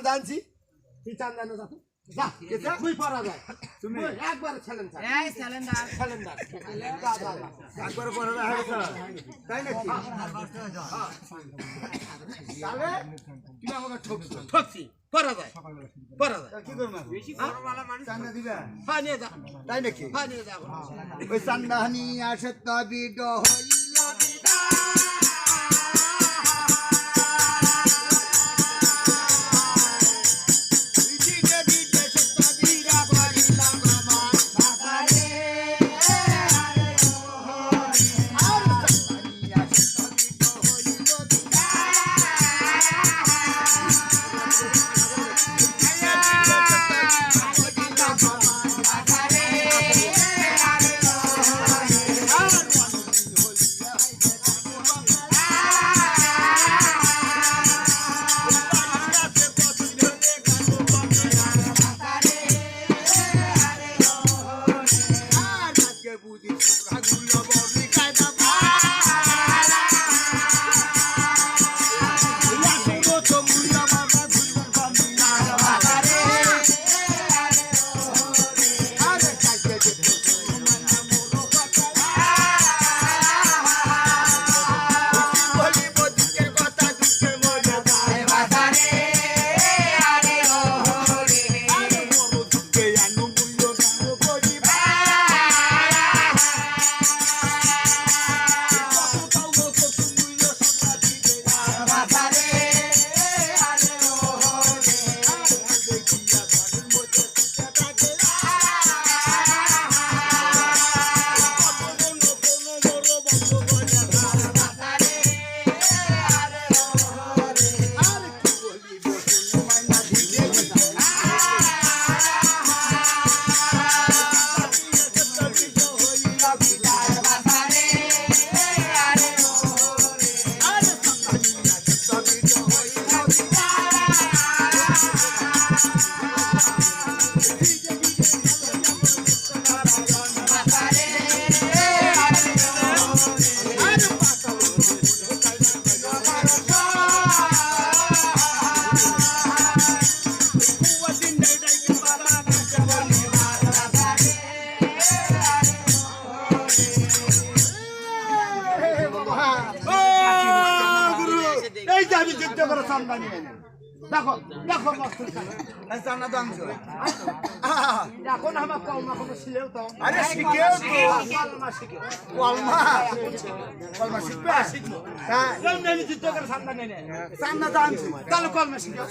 চান্দা আনছি তুই চান্দানো যা যা কেসা তুই পারা যায় তুমি একবার ছেলেন এই সিলিন্ডার ছেলেন্দার একবার পরে হয়ে গেছে তাই নাকি তাহলে তুমি আমাকে ঠকছো ঠকছি পারা যায় কি করবো বেশি বড়ওয়ালা মানুষ চান্দা দিবা হ্যাঁ নিয়ে যা তাই নাকি হ্যাঁ নিয়ে যা ওই চান্দা নিয়ে আসে তবে হইল এই যে আমি যুদ্ধ করে চান্দা নিয়ে এলাম দেখো দেখো চান্দা তো আনছো এখন আমার কলমা কোনো ছিলেও তো আরে শিখেও তো কলমা শিখে কলমা কলমা শিখবে হ্যাঁ আমি যুদ্ধ করে চান্দা নিয়ে চান্দা তো আনছি তাহলে কলমা শিখে